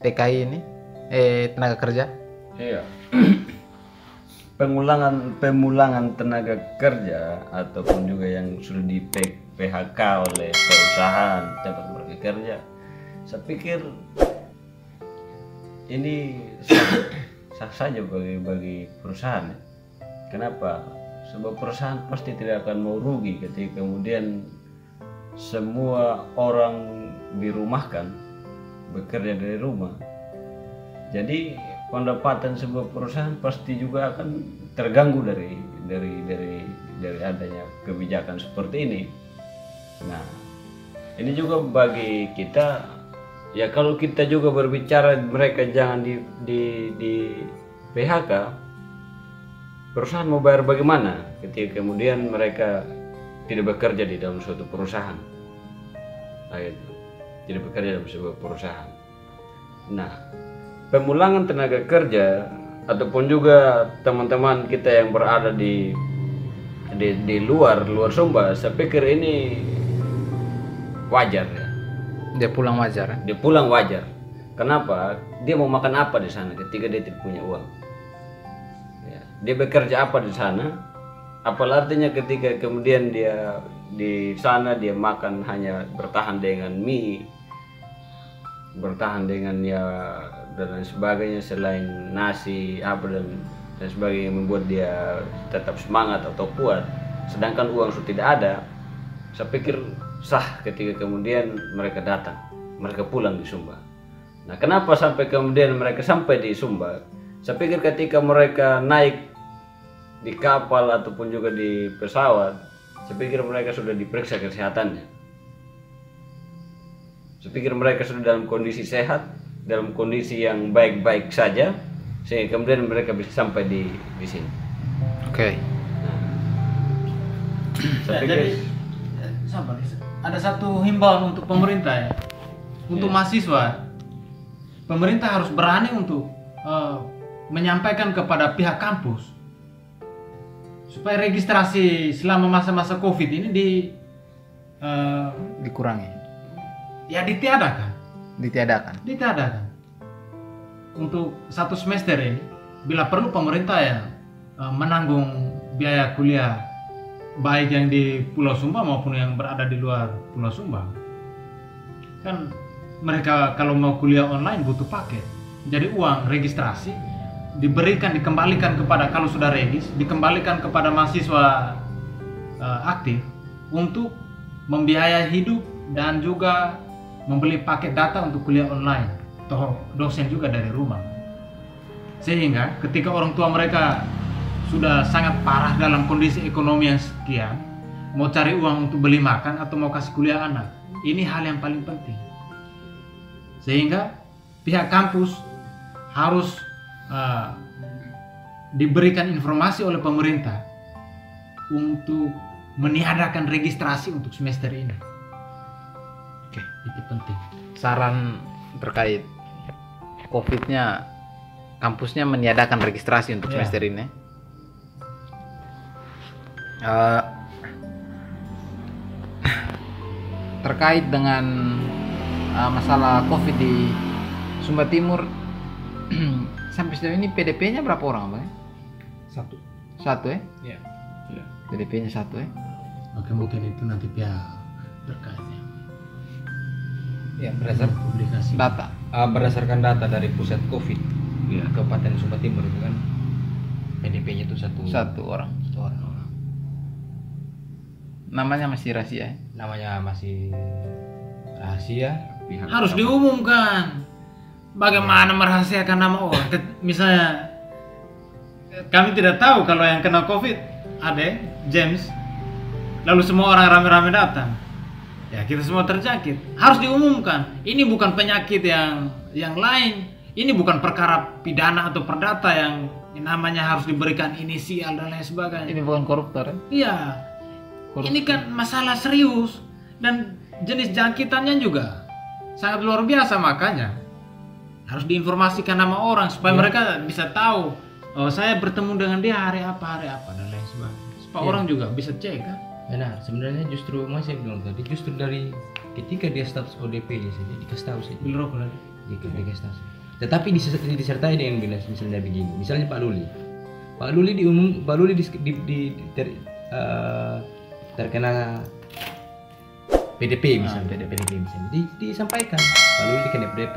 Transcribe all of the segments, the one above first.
TKI ini, tenaga kerja? Iya. Pemulangan tenaga kerja ataupun juga yang sudah di PHK oleh perusahaan tempat mereka kerja, saya pikir ini sah saja bagi perusahaan. Kenapa? Sebuah perusahaan pasti tidak akan mau rugi ketika kemudian semua orang dirumahkan, bekerja dari rumah. Jadi pendapatan sebuah perusahaan pasti juga akan terganggu dari adanya kebijakan seperti ini. Nah, ini juga bagi kita, ya kalau kita juga berbicara mereka jangan di PHK, perusahaan mau bayar bagaimana ketika kemudian mereka tidak bekerja di dalam suatu perusahaan, tidak bekerja dalam sebuah perusahaan. Nah, pemulangan tenaga kerja ataupun juga teman-teman kita yang berada di luar Sumba, saya pikir ini wajar ya. Dia pulang wajar. Dia pulang wajar. Kenapa? Dia mau makan apa di sana ketika dia tidak punya uang? Ya, dia bekerja apa di sana? Apa artinya ketika kemudian dia di sana dia makan hanya bertahan dengan mie, bertahan dengan ya dan lain sebagainya selain nasi apa dan sebagainya yang membuat dia tetap semangat atau kuat, sedangkan uang sudah tidak ada. Saya pikir sah ketika kemudian mereka datang, mereka pulang di Sumba. Nah, kenapa sampai kemudian mereka sampai di Sumba? Saya pikir ketika mereka naik di kapal ataupun juga di pesawat, saya pikir mereka sudah diperiksa kesehatannya. Saya pikir mereka sudah dalam kondisi sehat, dalam kondisi yang baik-baik saja, sehingga kemudian mereka bisa sampai di sini. Oke. Saya pikir, jadi ada satu himbauan untuk pemerintah ya, untuk mahasiswa. Pemerintah harus berani untuk menyampaikan kepada pihak kampus supaya registrasi selama masa-masa COVID ini Dikurangi. ya ditiadakan. Ditiadakan. Untuk satu semester ini, bila perlu pemerintah ya menanggung biaya kuliah baik yang di Pulau Sumba maupun yang berada di luar Pulau Sumba. Kan mereka kalau mau kuliah online butuh paket. Jadi uang registrasi dikembalikan kepada, kalau sudah regis, dikembalikan kepada mahasiswa aktif untuk membiayai hidup dan juga membeli paket data untuk kuliah online atau dosen juga dari rumah. Sehingga ketika orang tua mereka sudah sangat parah dalam kondisi ekonomi yang sekian, mau cari uang untuk beli makan atau mau kasih kuliah anak, ini hal yang paling penting. Sehingga pihak kampus harus diberikan informasi oleh pemerintah untuk meniadakan registrasi untuk semester ini. Oke, itu penting. Saran terkait COVID-nya, kampusnya meniadakan registrasi untuk semester ini. Terkait dengan masalah COVID di Sumba Timur, sampai sejauh ini PDP-nya berapa orang, Bang? Satu ya? Iya. PDP-nya satu ya? Oke, mungkin itu nanti pihak terkaitnya. Ya, berdasarkan Publikasi. Data. berdasarkan data dari pusat COVID ya. Kabupaten Sumba Timur itu kan PDP-nya itu Satu orang. satu orang. Namanya masih rahasia ya? Namanya masih rahasia. Harus diumumkan. Bagaimana merahasiakan nama orang? Misalnya kami tidak tahu kalau yang kena COVID ada James, lalu semua orang rame-rame datang, ya kita semua terjangkit. Harus diumumkan. Ini bukan penyakit yang lain. Ini bukan perkara pidana atau perdata yang namanya harus diberikan inisial dan lain sebagainya. Ini bukan koruptor ya? Iya. Ini kan masalah serius dan jenis jangkitannya juga sangat luar biasa, makanya harus diinformasikan nama orang supaya mereka bisa tahu, oh saya bertemu dengan dia hari apa dan lain sebagainya. Supaya orang juga bisa cek kan. Benar, sebenarnya justru masih bilang tadi, justru dari ketika dia status ODP-nya saja dikasih tahu saja. Beli rokok lagi. dikasih tahu. Tetapi disertai dengan misalnya begini, misalnya Pak Luli terkena PDP misalnya, PDP misalnya, disampaikan Pak Luli kena PDP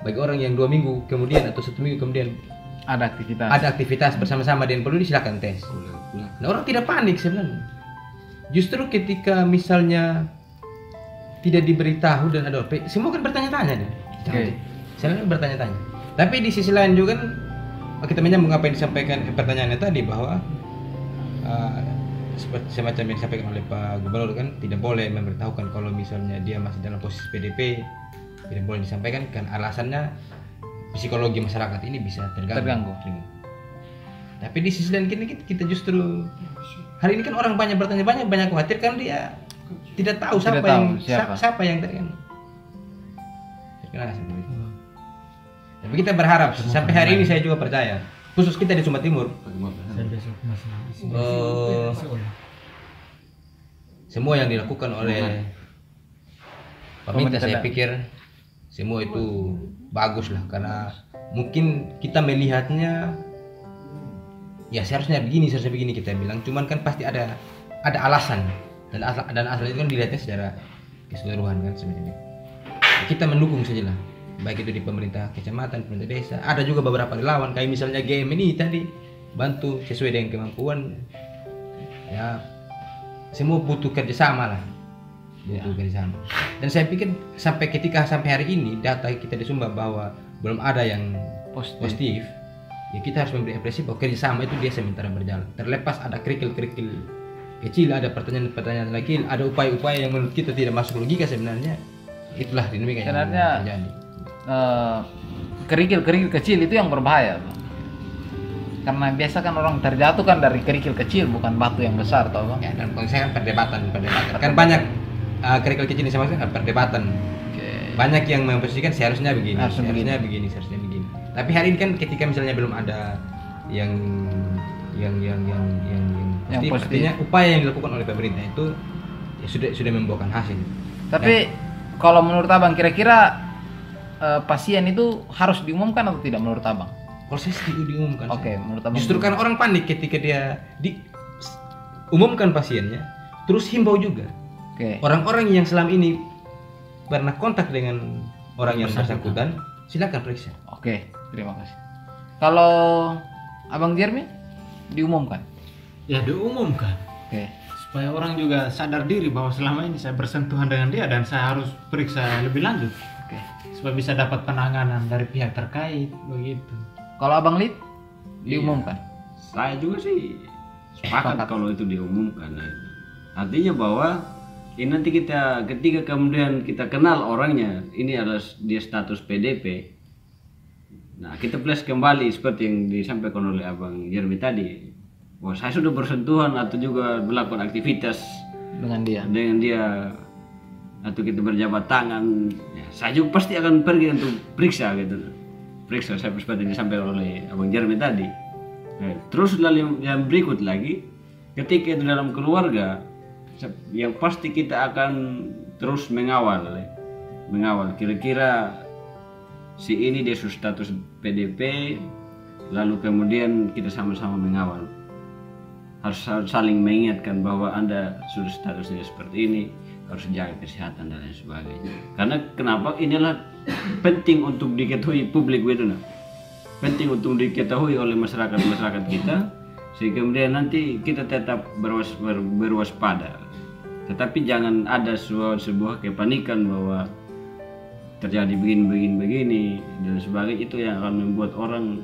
bagi orang yang 2 minggu kemudian atau 1 minggu kemudian ada aktivitas bersama-sama dengan Pak Luli, silakan tes. Nah, orang tidak panik sebenarnya. Justru ketika misalnya tidak diberitahu dan ada semua kan bertanya-tanya deh. Saya bertanya-tanya. Tapi di sisi lain juga kan kita menyambung apa yang disampaikan pertanyaannya tadi bahwa semacam yang disampaikan oleh Pak Gubernur kan tidak boleh memberitahukan kalau misalnya dia masih dalam posisi PDP, tidak boleh disampaikan kan alasannya psikologi masyarakat ini bisa terganggu. Tapi di sisi lain kita justru hari ini kan orang banyak bertanya banyak khawatir kan dia tidak tahu siapa yang terganggu. Tapi kita berharap sampai hari ini saya juga percaya khusus kita di Sumba Timur semua yang dilakukan oleh pemerintah saya pikir semua itu bagus lah, karena mungkin kita melihatnya ya seharusnya begini kita bilang, cuman kan pasti ada alasan dan asal itu kan dilihatnya secara keseluruhan kan sebenarnya. Kita mendukung saja lah, baik itu di pemerintah kecamatan, pemerintah desa, ada juga beberapa relawan kayak misalnya GM ini tadi bantu sesuai dengan kemampuan. Ya semua butuh kerjasama lah, kerjasama. Dan saya pikir sampai hari ini data kita di Sumba bahwa belum ada yang positif, ya kita harus memberi apresiasi bahwa kerjasama itu dia sementara berjalan. Terlepas ada kerikil-kerikil kecil, ada pertanyaan-pertanyaan lagi, ada upaya-upaya yang menurut kita tidak masuk logika sebenarnya. Itulah dinamika yang terjadi. Kerikil-kerikil kecil itu yang berbahaya, Bang. Karena biasa kan orang terjatuh kan dari kerikil kecil, bukan batu yang besar, tau Bang? Ya, dan saya kan perdebatan. Kan banyak kerikil kecil ini sama kan perdebatan. Banyak yang memposisikan seharusnya begini, seharusnya begini. Tapi hari ini kan ketika misalnya belum ada yang positif, artinya upaya yang dilakukan oleh pemerintah itu ya sudah membuahkan hasil. Tapi kalau menurut Abang kira-kira pasien itu harus diumumkan atau tidak menurut Abang? Kalau saya diumumkan. Oke, menurut Abang. Justru kan orang panik ketika dia diumumkan pasiennya, terus himbau juga. Orang-orang yang selama ini pernah kontak dengan orang yang bersangkutan, silakan periksa. Oke, terima kasih. Kalau Abang Jeremy diumumkan? Ya diumumkan. Supaya orang juga sadar diri bahwa selama ini saya bersentuhan dengan dia dan saya harus periksa lebih lanjut. Supaya bisa dapat penanganan dari pihak terkait begitu. Kalau Abang Lid diumumkan? Saya juga sih sepakat kalau itu diumumkan. Artinya bahwa ini nanti ketika kemudian kita kenal orangnya, ini adalah dia status PDP. Nah, kita plus kembali seperti yang disampaikan oleh Abang Jeremy tadi, bahwa saya sudah bersentuhan atau juga melakukan aktivitas dengan dia atau kita berjabat tangan, ya, saya juga pasti akan pergi untuk periksa gitu. Periksa saya seperti yang disampaikan oleh Abang Jeremy tadi. Terus lalu yang berikut lagi, ketika itu dalam keluarga, yang pasti kita akan terus mengawal kira-kira si ini dia sudah status PDP, lalu kemudian kita sama-sama mengawal, harus saling mengingatkan bahwa Anda sudah statusnya seperti ini, harus jaga kesehatan dan lain sebagainya. Karena kenapa inilah penting untuk diketahui publik gitu, penting untuk diketahui oleh masyarakat kita, sehingga kemudian nanti kita tetap berwaspada. Tetapi jangan ada sebuah kepanikan bahwa terjadi begini dan sebagainya, itu yang akan membuat orang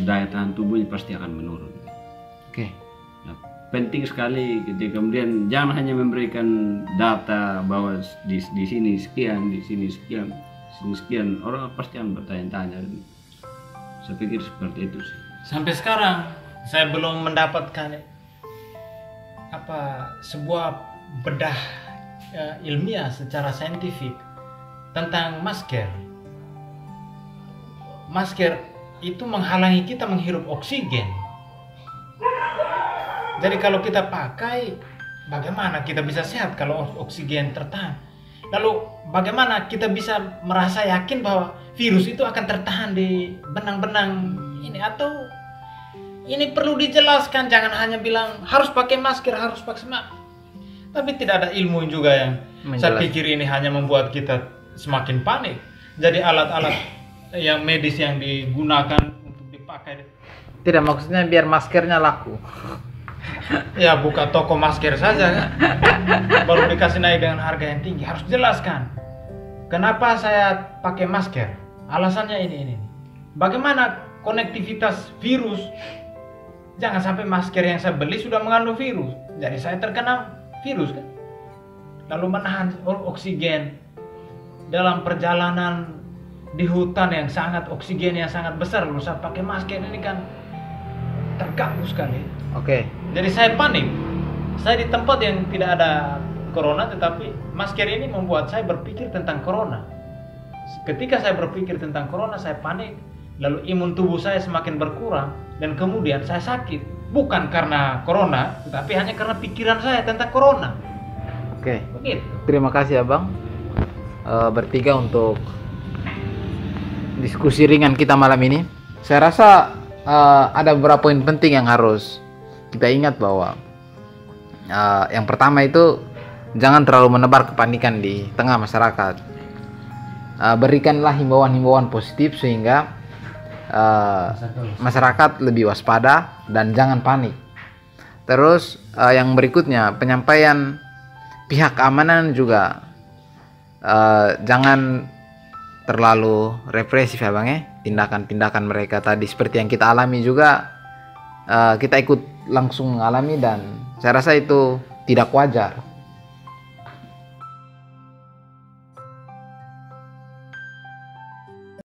daya tahan tubuhnya pasti akan menurun. Nah, penting sekali ketika kemudian jangan hanya memberikan data bahwa di sini sekian, di sini sekian, orang pasti akan bertanya-tanya. Saya pikir seperti itu sih. Sampai sekarang saya belum mendapatkan sebuah bedah ilmiah secara saintifik tentang masker. Masker itu menghalangi kita menghirup oksigen. Jadi kalau kita pakai, bagaimana kita bisa sehat kalau oksigen tertahan? Lalu bagaimana kita bisa merasa yakin bahwa virus itu akan tertahan di benang-benang ini? Atau ini perlu dijelaskan, jangan hanya bilang harus pakai masker, harus pakai masker. Tapi tidak ada ilmu juga yang saya pikir ini hanya membuat kita semakin panik. Jadi alat-alat yang medis yang digunakan untuk dipakai. Tidak, maksudnya biar maskernya laku. Ya buka toko masker saja kan. Baru dikasih naik dengan harga yang tinggi. Harus jelaskan. Kenapa saya pakai masker? Alasannya ini. Bagaimana konektivitas virus? Jangan sampai masker yang saya beli sudah mengandung virus. Jadi saya terkena virus kan. Lalu menahan oksigen dalam perjalanan di hutan yang sangat oksigennya sangat besar. Lalu saya pakai masker ini kan terganggu sekali. Oke. Jadi saya panik. Saya di tempat yang tidak ada corona, tetapi masker ini membuat saya berpikir tentang corona. Ketika saya berpikir tentang corona, saya panik. Lalu imun tubuh saya semakin berkurang dan kemudian saya sakit. Bukan karena corona, tetapi hanya karena pikiran saya tentang corona. Oke. Begitu. Terima kasih Abang bertiga untuk diskusi ringan kita malam ini. Saya rasa ada beberapa poin penting yang harus kita ingat bahwa yang pertama itu jangan terlalu menebar kepanikan di tengah masyarakat. Berikanlah himbauan-himbauan positif sehingga masyarakat lebih waspada dan jangan panik. Terus yang berikutnya, penyampaian pihak keamanan juga jangan terlalu represif ya Bang ya. Tindakan-tindakan mereka tadi seperti yang kita alami juga kita ikut langsung mengalami dan saya rasa itu tidak wajar.